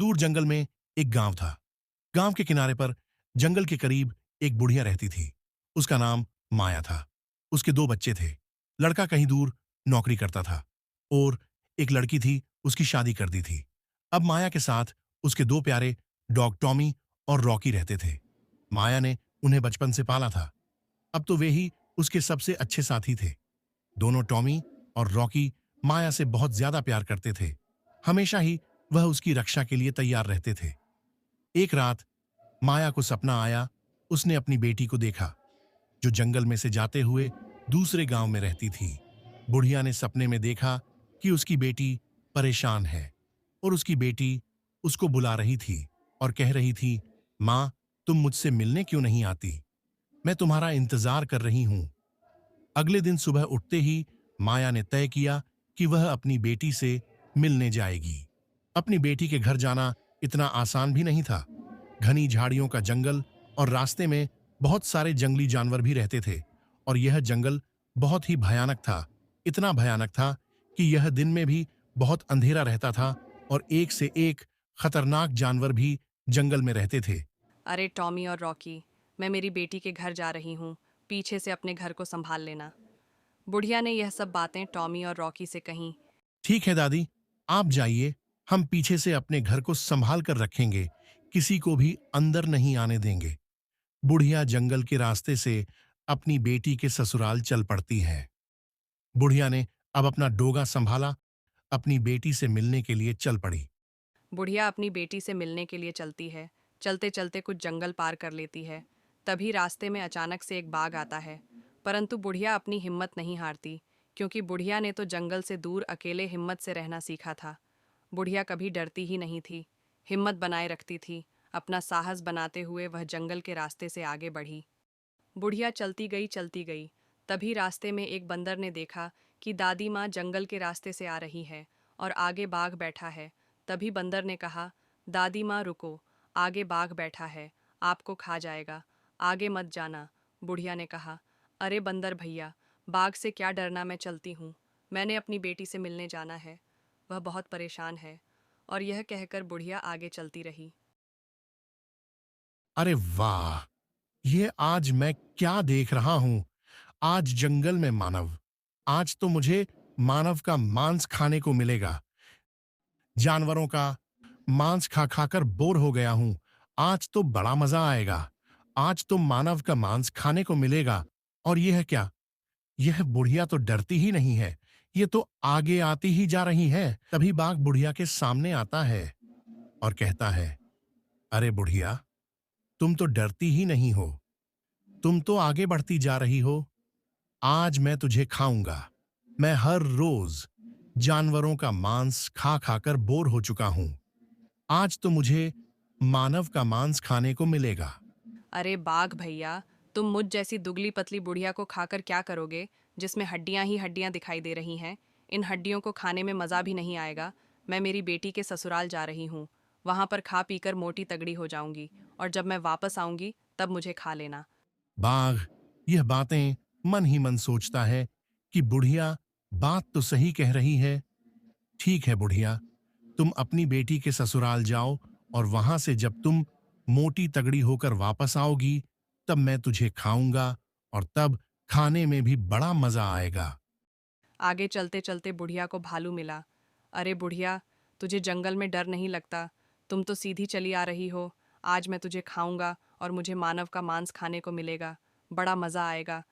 दूर जंगल में एक गांव था। गांव के किनारे पर जंगल के करीब एक बुढ़िया रहती थी। उसका नाम माया था। उसके दो बच्चे थे। लड़का कहीं दूर नौकरी करता था और एक लड़की थी, उसकी शादी कर दी थी। अब माया के साथ उसके दो प्यारे डॉग टॉमी और रॉकी रहते थे। माया ने उन्हें बचपन से पाला था। अब तो वे ही उसके सबसे अच्छे साथी थे। दोनों टॉमी और रॉकी माया से बहुत ज्यादा प्यार करते थे। हमेशा ही वह उसकी रक्षा के लिए तैयार रहते थे। एक रात माया को सपना आया। उसने अपनी बेटी को देखा जो जंगल में से जाते हुए दूसरे गांव में रहती थी। बुढ़िया ने सपने में देखा कि उसकी बेटी परेशान है और उसकी बेटी उसको बुला रही थी और कह रही थी, मां, तुम मुझसे मिलने क्यों नहीं आती? मैं तुम्हारा इंतजार कर रही हूं। अगले दिन सुबह उठते ही माया ने तय किया कि वह अपनी बेटी से मिलने जाएगी। अपनी बेटी के घर जाना इतना आसान भी नहीं था। घनी झाड़ियों का जंगल और रास्ते में बहुत सारे जंगली जानवर भी रहते थे और यह जंगल बहुत ही भयानक था। इतना भयानक था कि यह दिन में भी बहुत अंधेरा रहता था और एक से एक खतरनाक जानवर भी जंगल में रहते थे। अरे टॉमी और रॉकी, मैं मेरी बेटी के घर जा रही हूँ। पीछे से अपने घर को संभाल लेना। बुढ़िया ने यह सब बातें टॉमी और रॉकी से कहीं। ठीक है दादी, आप जाइए। हम पीछे से अपने घर को संभाल कर रखेंगे। किसी को भी अंदर नहीं आने देंगे। बुढ़िया जंगल के रास्ते से अपनी बेटी के ससुराल चल पड़ती है। बुढ़िया ने अब अपना डोगा संभाला, अपनी बेटी से मिलने के लिए चल पड़ी। बुढ़िया अपनी बेटी से मिलने के लिए चलती है। चलते चलते कुछ जंगल पार कर लेती है। तभी रास्ते में अचानक से एक बाघ आता है। परंतु बुढ़िया अपनी हिम्मत नहीं हारती, क्योंकि बुढ़िया ने तो जंगल से दूर अकेले हिम्मत से रहना सीखा था। बुढ़िया कभी डरती ही नहीं थी, हिम्मत बनाए रखती थी। अपना साहस बनाते हुए वह जंगल के रास्ते से आगे बढ़ी। बुढ़िया चलती गई। तभी रास्ते में एक बंदर ने देखा कि दादी माँ जंगल के रास्ते से आ रही है और आगे बाघ बैठा है। तभी बंदर ने कहा, दादी माँ रुको, आगे बाघ बैठा है, आपको खा जाएगा, आगे मत जाना। बुढ़िया ने कहा, अरे बंदर भैया, बाघ से क्या डरना, मैं चलती हूँ। मैंने अपनी बेटी से मिलने जाना है, वह बहुत परेशान है। और यह कहकर बुढ़िया आगे चलती रही। अरे वाह! ये आज मैं क्या देख रहा हूं? आज जंगल में मानव। आज तो मुझे मानव का मांस खाने को मिलेगा। जानवरों का मांस खा खाकर बोर हो गया हूं। आज तो बड़ा मजा आएगा। आज तो मानव का मांस खाने को मिलेगा। और यह क्या? यह बुढ़िया तो डरती ही नहीं है। ये तो आगे आती ही जा रही है। तभी बाघ बुढ़िया के सामने आता है और कहता है, अरे बुढ़िया, तुम तो डरती ही नहीं हो। तुम तो आगे बढ़ती जा रही हो। आज मैं तुझे खाऊंगा। मैं हर रोज जानवरों का मांस खा खाकर बोर हो चुका हूं। आज तो मुझे मानव का मांस खाने को मिलेगा। अरे बाघ भैया, तुम मुझ जैसी दुगली पतली बुढ़िया को खाकर क्या करोगे, जिसमें हड्डियां ही हड्डियां दिखाई दे रही हैं? इन हड्डियों को खाने में मज़ा भी नहीं आएगा। मैं मेरी बेटी के ससुराल जा रही हूँ। वहां पर खा पीकर मोटी तगड़ी हो जाऊंगी, और जब मैं वापस आऊंगी तब मुझे खा लेना। बाघ यह बातें मन ही मन सोचता है कि बुढ़िया बात तो सही कह रही है। ठीक है बुढ़िया, तुम अपनी बेटी के ससुराल जाओ और वहां से जब तुम मोटी तगड़ी होकर वापस आओगी, तब मैं तुझे खाऊंगा और तब खाने में भी बड़ा मजा आएगा। आगे चलते चलते बुढ़िया को भालू मिला। अरे बुढ़िया, तुझे जंगल में डर नहीं लगता? तुम तो सीधी चली आ रही हो। आज मैं तुझे खाऊंगा और मुझे मानव का मांस खाने को मिलेगा। बड़ा मज़ा आएगा।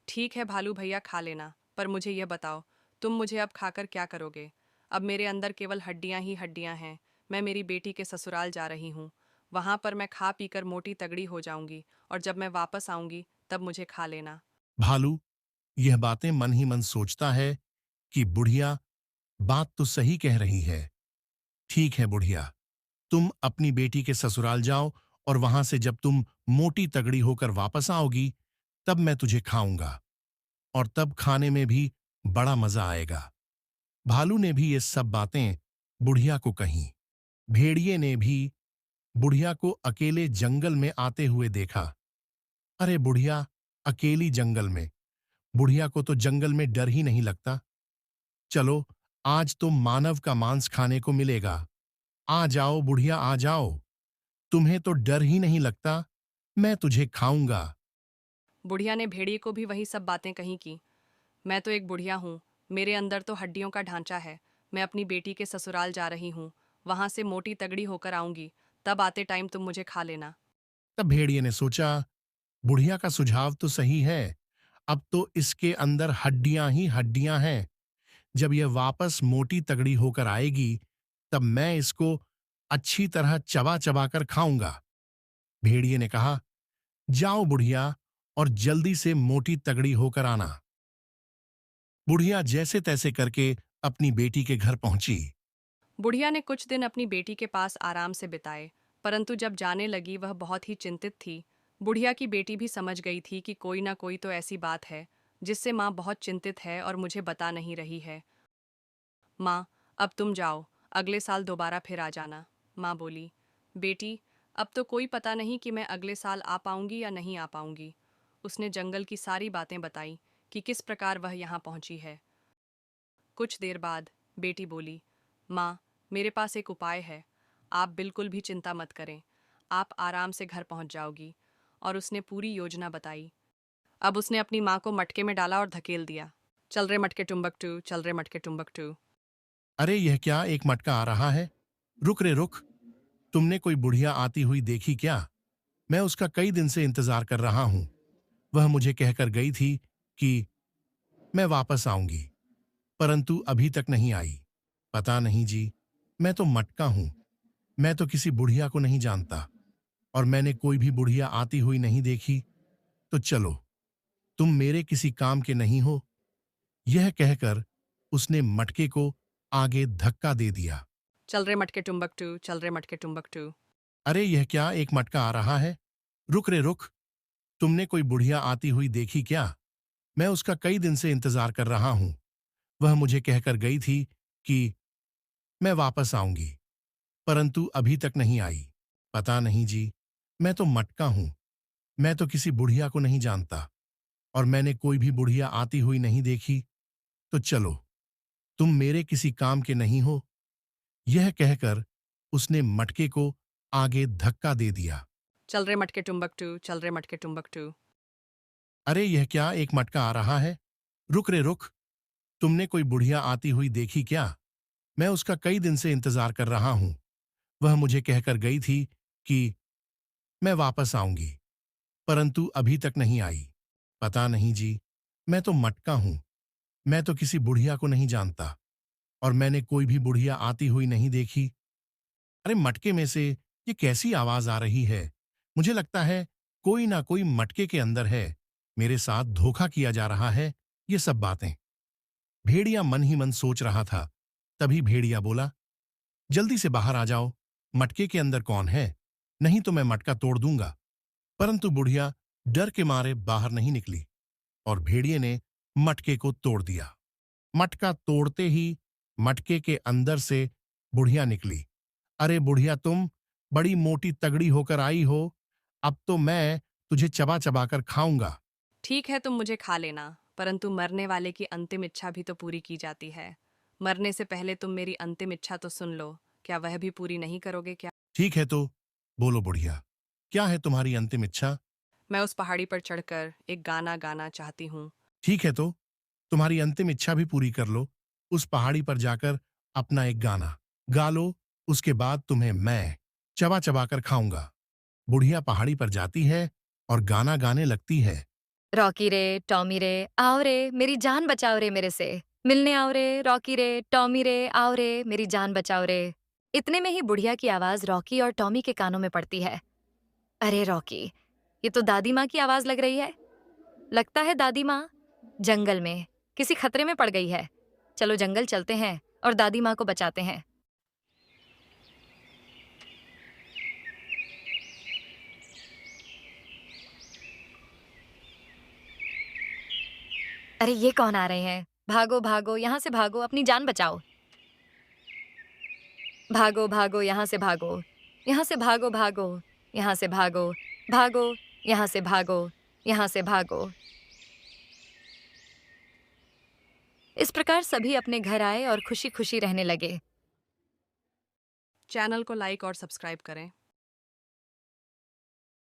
ठीक है भालू भैया, खा लेना, पर मुझे यह बताओ, तुम मुझे अब खाकर क्या करोगे? अब मेरे अंदर केवल हड्डियां ही हड्डियां हैं। मैं मेरी बेटी के ससुराल जा रही हूँ। वहां पर मैं खा पीकर मोटी तगड़ी हो जाऊंगी, और जब मैं वापस आऊंगी तब मुझे खा लेना। भालू यह बातें मन ही मन सोचता है कि बुढ़िया बात तो सही कह रही है। ठीक है बुढ़िया, तुम अपनी बेटी के ससुराल जाओ और वहां से जब तुम मोटी तगड़ी होकर वापस आओगी, तब मैं तुझे खाऊंगा और तब खाने में भी बड़ा मजा आएगा। भालू ने भी ये सब बातें बुढ़िया को कहीं। भेड़िए ने भी बुढ़िया को अकेले जंगल में आते हुए देखा। अरे बुढ़िया, अकेली जंगल में। बुढ़िया को तो जंगल में डर ही नहीं लगता। चलो, आज तो मानव का मांस खाने को मिलेगा। आ जाओ बुढ़िया, आ जाओ। तुम्हें तो डर ही नहीं लगता, मैं तुझे खाऊंगा। बुढ़िया ने भेड़िए को भी वही सब बातें कही की। मैं तो एक बुढ़िया हूँ, मेरे अंदर तो हड्डियों का ढांचा है। मैं अपनी बेटी के ससुराल जा रही हूँ, वहां से मोटी तगड़ी होकर आऊंगी, तब आते टाइम तुम मुझे खा लेना। तब भेड़िए ने सोचा, बुढ़िया का सुझाव तो सही है। अब तो इसके अंदर हड्डियां ही हड्डियां हैं। जब यह वापस मोटी तगड़ी होकर आएगी, तब मैं इसको अच्छी तरह चबा चबा कर खाऊंगा। भेड़िए ने कहा, जाओ बुढ़िया, और जल्दी से मोटी तगड़ी होकर आना। बुढ़िया जैसे तैसे करके अपनी बेटी के घर पहुंची। बुढ़िया ने कुछ दिन अपनी बेटी के पास आराम से बिताए, परंतु जब जाने लगी वह बहुत ही चिंतित थी। बुढ़िया की बेटी भी समझ गई थी कि कोई ना कोई तो ऐसी बात है जिससे माँ बहुत चिंतित है और मुझे बता नहीं रही है। माँ, अब तुम जाओ, अगले साल दोबारा फिर आ जाना। माँ बोली, बेटी, अब तो कोई पता नहीं कि मैं अगले साल आ पाऊंगी या नहीं आ पाऊंगी। उसने जंगल की सारी बातें बताई कि किस प्रकार वह यहाँ पहुंची है। कुछ देर बाद बेटी बोली, माँ, मेरे पास एक उपाय है। आप बिल्कुल भी चिंता मत करें, आप आराम से घर पहुंच जाओगी। और उसने पूरी योजना बताई। अब उसने अपनी माँ को मटके में डाला और धकेल दिया। चल रे मटके टुम्बकटू, चल रे मटके टुम्बकटू। अरे यह क्या, एक मटका आ रहा है। रुक रे रुक, तुमने कोई बुढ़िया आती हुई देखी क्या? मैं उसका कई दिन से इंतजार कर रहा हूं। वह मुझे कहकर गई थी कि मैं वापस आऊंगी, परंतु अभी तक नहीं आई। पता नहीं जी, मैं तो मटका हूं। मैं तो किसी बुढ़िया को नहीं जानता, और मैंने कोई भी बुढ़िया आती हुई नहीं देखी। तो चलो, तुम मेरे किसी काम के नहीं हो। यह कहकर उसने मटके को आगे धक्का दे दिया। चल रे मटके टुम्बकटू, चल रे मटके टुम्बकटू। अरे यह क्या, एक मटका आ रहा है। रुक रे रुक, तुमने कोई बुढ़िया आती हुई देखी क्या? मैं उसका कई दिन से इंतजार कर रहा हूं। वह मुझे कहकर गई थी कि मैं वापस आऊंगी, परंतु अभी तक नहीं आई। पता नहीं जी, मैं तो मटका हूं। मैं तो किसी बुढ़िया को नहीं जानता, और मैंने कोई भी बुढ़िया आती हुई नहीं देखी। तो चलो, तुम मेरे किसी काम के नहीं हो। यह कहकर उसने मटके को आगे धक्का दे दिया। चल रे मटके टुम्बकटू, चल रे मटके टुम्बकटू। अरे यह क्या, एक मटका आ रहा है। रुक रे रुक, तुमने कोई बुढ़िया आती हुई देखी क्या? मैं उसका कई दिन से इंतजार कर रहा हूं। वह मुझे कहकर गई थी कि मैं वापस आऊंगी, परंतु अभी तक नहीं आई। पता नहीं जी, मैं तो मटका हूं। मैं तो किसी बुढ़िया को नहीं जानता, और मैंने कोई भी बुढ़िया आती हुई नहीं देखी। अरे मटके में से ये कैसी आवाज आ रही है? मुझे लगता है कोई ना कोई मटके के अंदर है। मेरे साथ धोखा किया जा रहा है। ये सब बातें भेड़िया मन ही मन सोच रहा था। तभी भेड़िया बोला, जल्दी से बाहर आ जाओ। मटके के अंदर कौन है? नहीं तो मैं मटका तोड़ दूंगा। परंतु बुढ़िया डर के मारे बाहर नहीं निकली, और भेड़िए ने मटके को तोड़ दिया। मटका तोड़ते ही मटके के अंदर से बुढ़िया निकली। अरे बुढ़िया, तुम बड़ी मोटी तगड़ी होकर आई हो। अब तो मैं तुझे चबा चबा कर खाऊंगा। ठीक है, तुम मुझे खा लेना, परंतु मरने वाले की अंतिम इच्छा भी तो पूरी की जाती है। मरने से पहले तुम मेरी अंतिम इच्छा तो सुन लो, क्या वह भी पूरी नहीं करोगे क्या? ठीक है तो बोलो बुढ़िया, क्या है तुम्हारी अंतिम इच्छा? मैं उस पहाड़ी पर चढ़कर एक गाना गाना चाहती हूँ। ठीक है तो तुम्हारी अंतिम इच्छा भी पूरी कर लो। उस पहाड़ी पर जाकर अपना एक गाना गा लो। उसके बाद तुम्हें मैं चबा चबा कर खाऊंगा। बुढ़िया पहाड़ी पर जाती है और गाना गाने लगती है। रॉकी रे, टॉमी रे, आओ रे, मेरी जान बचाओ रे मेरे से। मिलने आओ रे, रॉकी रे, टॉमी रे, आओ रे, मेरी जान बचाओ रे। इतने में ही बुढ़िया की आवाज रॉकी और टॉमी के कानों में पड़ती है। अरे रॉकी, ये तो दादी माँ की आवाज लग रही है। लगता है दादी माँ जंगल में किसी खतरे में पड़ गई है। चलो जंगल चलते हैं और दादी माँ को बचाते हैं। अरे ये कौन आ रहे हैं? भागो भागो, यहाँ से भागो, अपनी जान बचाओ। भागो भागो, यहाँ से भागो, यहाँ से भागो भागो, यहाँ से भागो, भागो, यहाँ से भागो, यहाँ से भागो। इस प्रकार सभी अपने घर आए और खुशी खुशी रहने लगे। चैनल को लाइक और सब्सक्राइब करें।